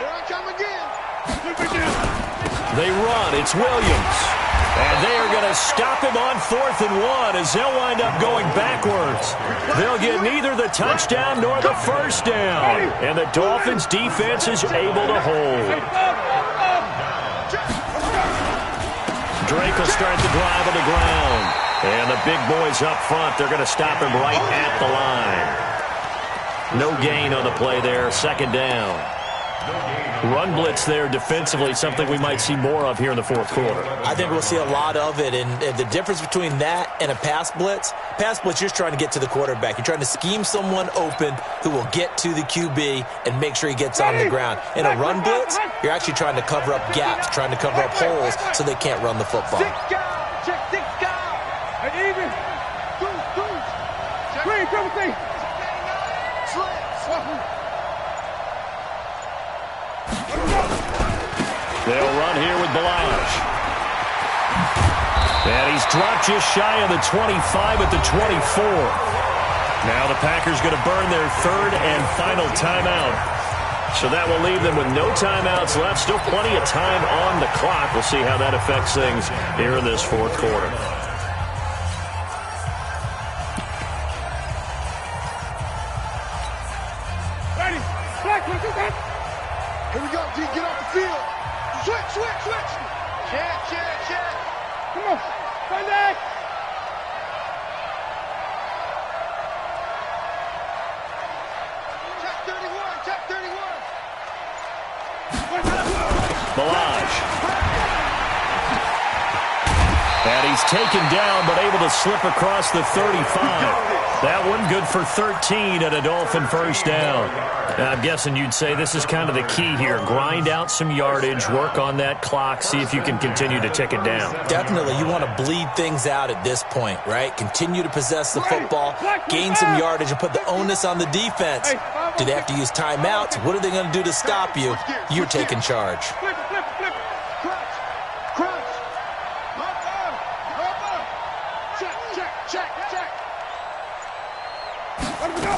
I come again. They run. It's Williams. And they are going to stop him on 4th and 1 as they'll wind up going backwards. They'll get neither the touchdown nor the 1st down. And the Dolphins' defense is able to hold. Drake will start the drive on the ground. And the big boys up front, they're going to stop him right at the line. No gain on the play there, 2nd down. Run blitz there defensively, something we might see more of here in the 4th quarter. I think we'll see a lot of it, and the difference between that and a pass blitz, you're just trying to get to the quarterback. You're trying to scheme someone open who will get to the QB and make sure he gets on the ground. In a run blitz, you're actually trying to cover up gaps, trying to cover up holes so they can't run the football. 6 guys, check 6 guys. And even. Three. They'll run here with Balaj. And he's dropped just shy of the 25 at the 24. Now the Packers going to burn their 3rd and final timeout. So that will leave them with no timeouts left. Still plenty of time on the clock. We'll see how that affects things here in this 4th quarter. Ready. Here we go, D. Get off the field. Switch. Check. Come on. Sunday. Check 31. Balaj. And he's taken down, but able to slip across the 35. That one good for 13 and a Dolphin first down. Now, I'm guessing you'd say this is kind of the key here. Grind out some yardage, work on that clock, see if you can continue to tick it down. Definitely. You want to bleed things out at this point, right? Continue to possess the football, gain some yardage, and put the onus on the defense. Do they have to use timeouts? What are they going to do to stop you? You're taking charge. Flip it. Crunch. Check. Let me go.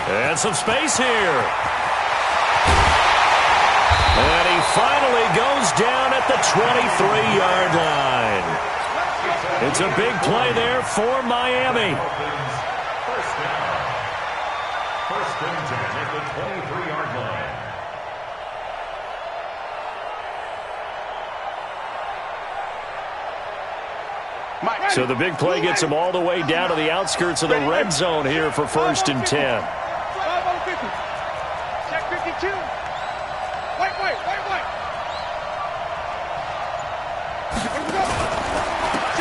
And some space here. And he finally goes down at the 23-yard line. It's a big play there for Miami. First down. First and 10 at the 23-yard line. So the big play gets him all the way down to the outskirts of the red zone here for first and 10. 5 on 50. Check 52. Wait.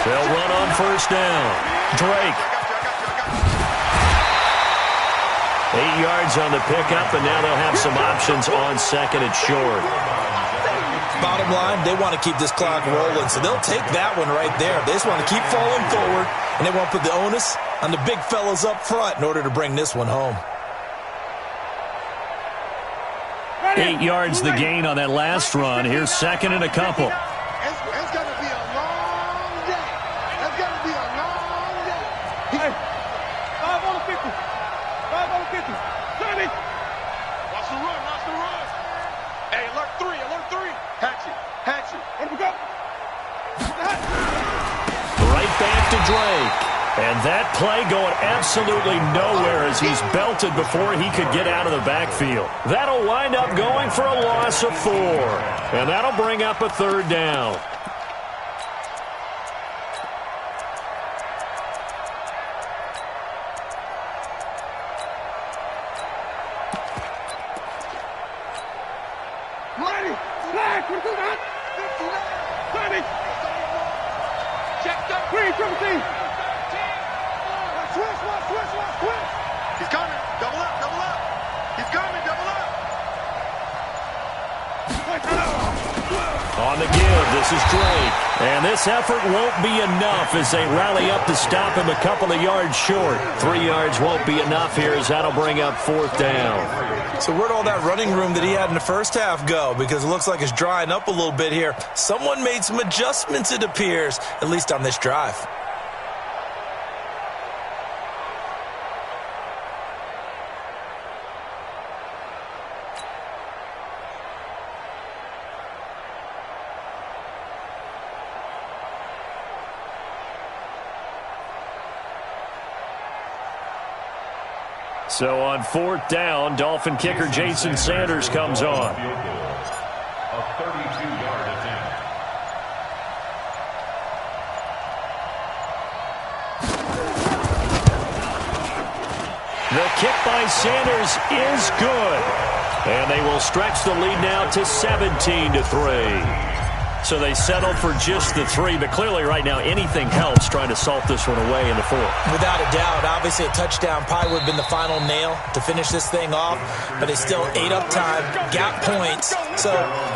They'll run on first down. Drake. 8 yards on the pickup, and now they'll have some options on second and short. Bottom line, they want to keep this clock rolling, so they'll take that one right there. They just want to keep falling forward, and they want to put the onus on the big fellas up front in order to bring this one home. 8 yards the gain on that last run. Here's second and a couple. It's going to be a long day. It's going to be a long day. Hey, 5 on 50. 5 on 50. Johnny. Watch the run. Hey, alert 3. Hatchet. Let me go. Right back to Drake. And that play going absolutely nowhere as he's belted before he could get out of the backfield. That'll wind up going for a loss of 4. And that'll bring up a third down. He's coming. Double up. He's coming. Double up. On the give, this is Drake. And this effort won't be enough as they rally up to stop him a couple of yards short. 3 yards won't be enough here as that'll bring up fourth down. So where'd all that running room that he had in the first half go? Because it looks like it's drying up a little bit here. Someone made some adjustments, it appears, at least on this drive. So on fourth down, Dolphin kicker Jason Sanders comes on. A 32-yard attempt. The kick by Sanders is good. And they will stretch the lead now to 17-3. So they settled for just the 3, but clearly right now anything helps trying to salt this one away in the fourth. Without a doubt, obviously a touchdown probably would have been the final nail to finish this thing off, but they still ate up time, got points. So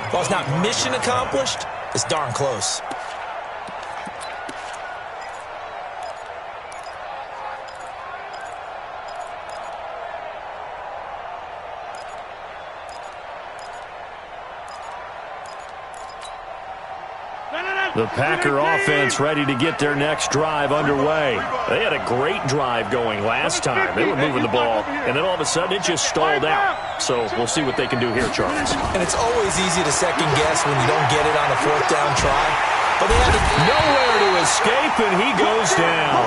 while it's not mission accomplished, it's darn close. The Packer offense ready to get their next drive underway. They had a great drive going last time. They were moving the ball, and then all of a sudden it just stalled out. So we'll see what they can do here, Charles. And it's always easy to second guess when you don't get it on a fourth down try. But they had nowhere to escape, and he goes down.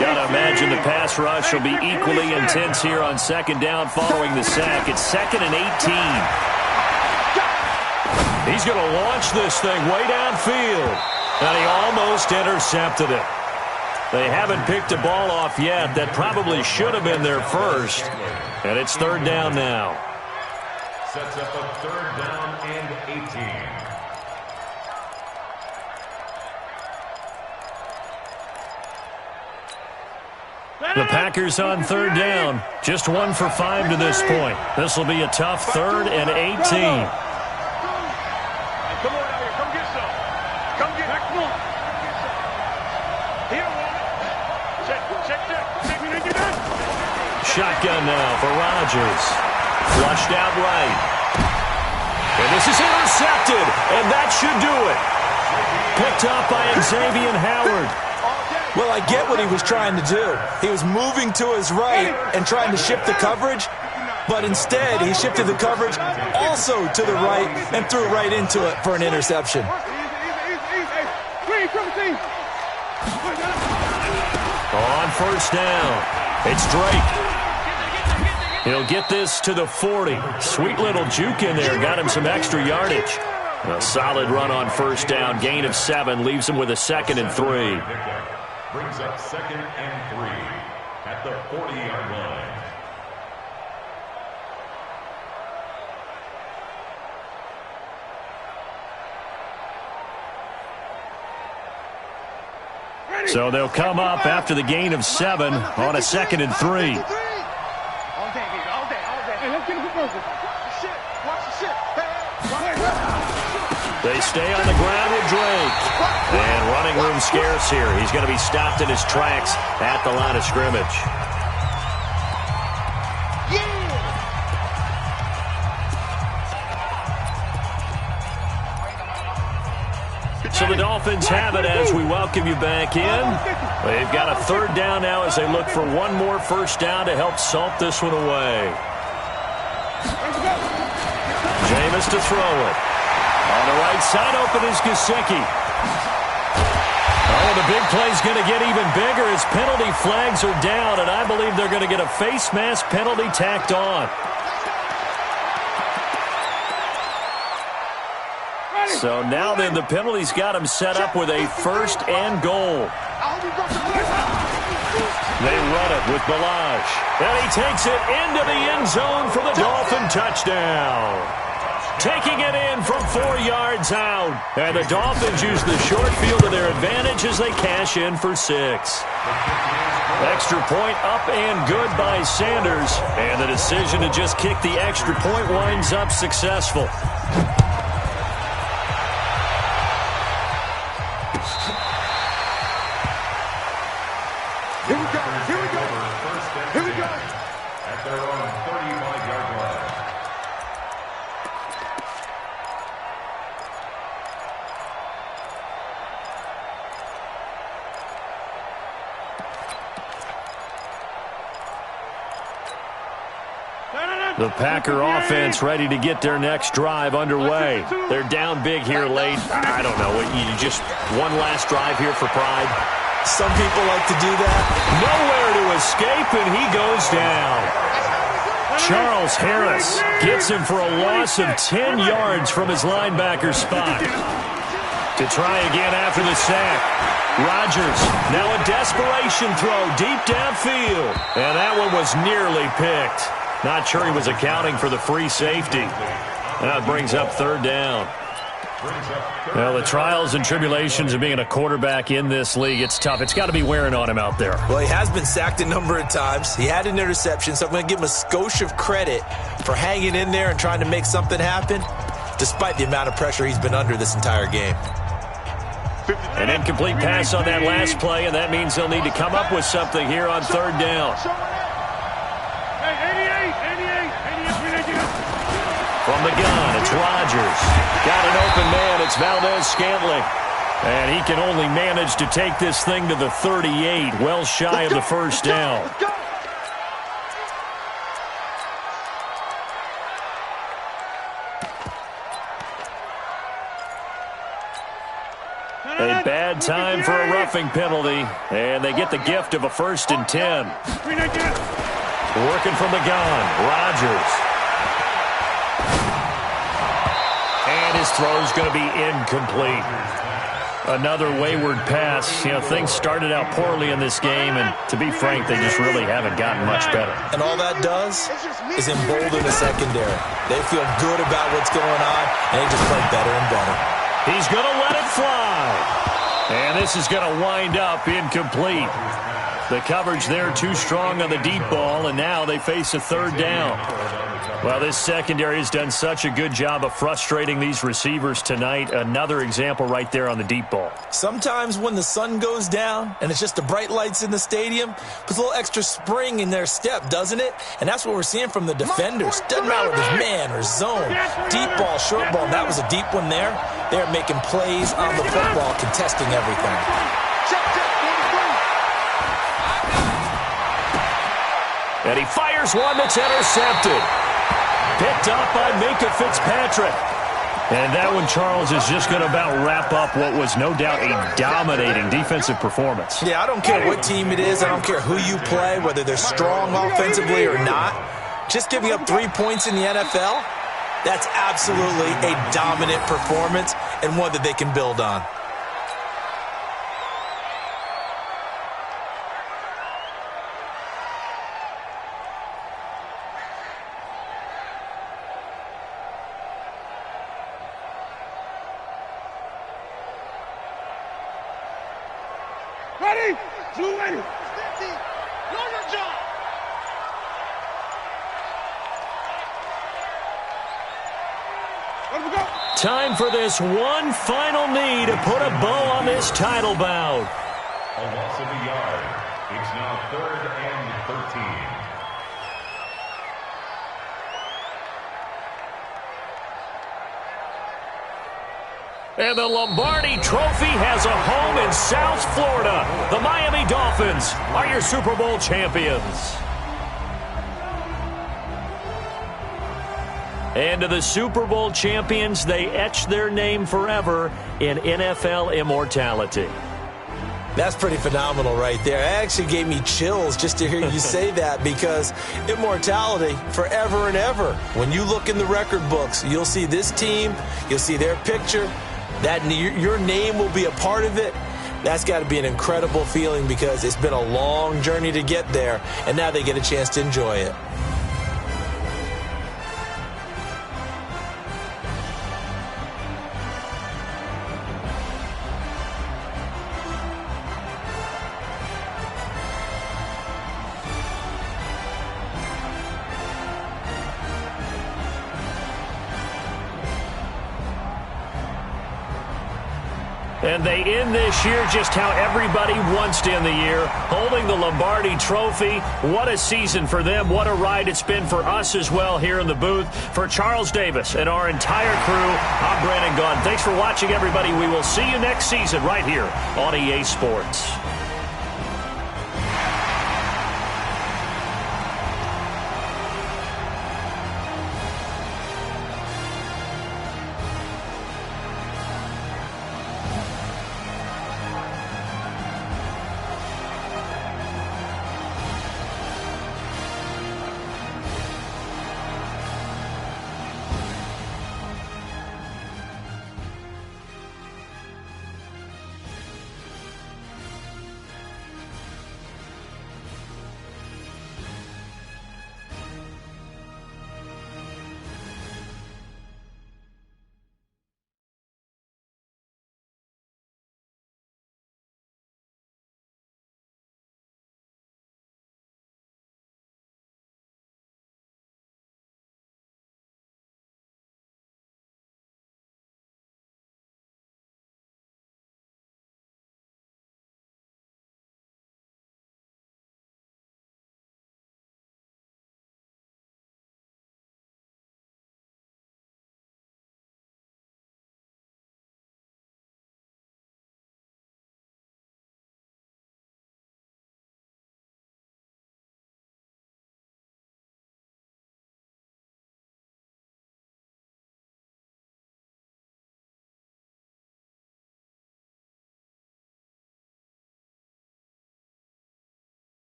Got to imagine the pass rush will be equally intense here on second down following the sack. It's 2nd and 18. He's going to launch this thing way downfield. And he almost intercepted it. They haven't picked a ball off yet. That probably should have been their first. And it's third down now. sets up a 3rd down and 18. The Packers on 3rd down. Just 1 for 5 to this point. This will be a tough 3rd and 18. Come on out here. Come get some. Come get it. Come on. Here, check. Shotgun now for Rodgers. Flushed out right. And this is intercepted. And that should do it. Picked up by Xavier Howard. Well, I get what he was trying to do. He was moving to his right and trying to shift the coverage, but instead he shifted the coverage also to the right and threw right into it for an interception. On 1st down, it's Drake. He'll get this to the 40. Sweet little juke in there, got him some extra yardage. A solid run on 1st down, gain of 7, leaves him with a 2nd and 3. Brings up 2nd and 3 at the 40-yard line. So they'll come up after the gain of 7 on a 2nd and 3. All day. Hey, let's get him Watch the shit. They stay on the ground with Drake. And running room scarce here. He's going to be stopped in his tracks at the line of scrimmage. So the Dolphins have it as we welcome you back in. They've got a 3rd down now as they look for one more 1st down to help salt this one away. Jameis to throw it. On the right side, open is Gesicki. Oh, the big play's going to get even bigger as penalty flags are down, and I believe they're going to get a face mask penalty tacked on. So now then, the penalty's got him set up with a 1st and goal. They run it with Balaj. And he takes it into the end zone for the Dolphin touchdown. Taking it in from 4 yards out. And the Dolphins use the short field to their advantage as they cash in for 6. Extra point up and good by Sanders. And the decision to just kick the extra point winds up successful. Here we go. At their own 35-yard line. The Packer offense ready to get their next drive underway. They're down big here late. I don't know. You just one last drive here for pride. Some people like to do that. Nowhere to escape, and he goes down. Charles Harris gets him for a loss of 10 yards from his linebacker spot. To try again after the sack. Rodgers, now a desperation throw deep downfield. And that one was nearly picked. Not sure he was accounting for the free safety. That brings up 3rd down. Well, the trials and tribulations of being a quarterback in this league, it's tough. It's got to be wearing on him out there. Well, he has been sacked a number of times. He had an interception, so I'm going to give him a skosh of credit for hanging in there and trying to make something happen, despite the amount of pressure he's been under this entire game. An incomplete pass on that last play, and that means they'll need to come up with something here on 3rd down. From the gun, it's Rodgers. Got an open man, it's Valdez-Scantling. And he can only manage to take this thing to the 38, well shy of the 1st down. A bad time for a roughing penalty, and they get the gift of a 1st and 10. Working from the gun, Rodgers. And his throw's going to be incomplete. Another wayward pass. You know, things started out poorly in this game, and to be frank, they just really haven't gotten much better. And all that does is embolden the secondary. They feel good about what's going on, and they just play better and better. He's going to let it fly. And this is going to wind up incomplete. The coverage there too strong on the deep ball, and now they face a third down. Well, this secondary has done such a good job of frustrating these receivers tonight. Another example right there on the deep ball. Sometimes when the sun goes down and it's just the bright lights in the stadium, puts a little extra spring in their step, doesn't it? And that's what we're seeing from the defenders. Doesn't matter if it's man or zone, deep ball, short ball. That was a deep one there. They're making plays on the football, contesting everything. And he fires one that's intercepted. Picked up by Minkah Fitzpatrick. And that one, Charles, is just going to about wrap up what was no doubt a dominating defensive performance. Yeah, I don't care what team it is. I don't care who you play, whether they're strong offensively or not. Just giving up 3 points in the NFL, that's absolutely a dominant performance and one that they can build on. Ready? 2-ready. 50. Know your job. Let me go. Time for this one final knee to put a bow on this title bout. A loss of a yard. It's now 3rd and 13. And the Lombardi Trophy has a home in South Florida. The Miami Dolphins are your Super Bowl champions. And to the Super Bowl champions, they etch their name forever in NFL immortality. That's pretty phenomenal right there. It actually gave me chills just to hear you say that, because immortality forever and ever. When you look in the record books, you'll see this team, you'll see their picture, that your name will be a part of it. That's got to be an incredible feeling, because it's been a long journey to get there, and now they get a chance to enjoy it. And they end this year just how everybody wants to end the year, holding the Lombardi Trophy. What a season for them. What a ride it's been for us as well here in the booth. For Charles Davis and our entire crew, I'm Brandon Gunn. Thanks for watching, everybody. We will see you next season right here on EA Sports.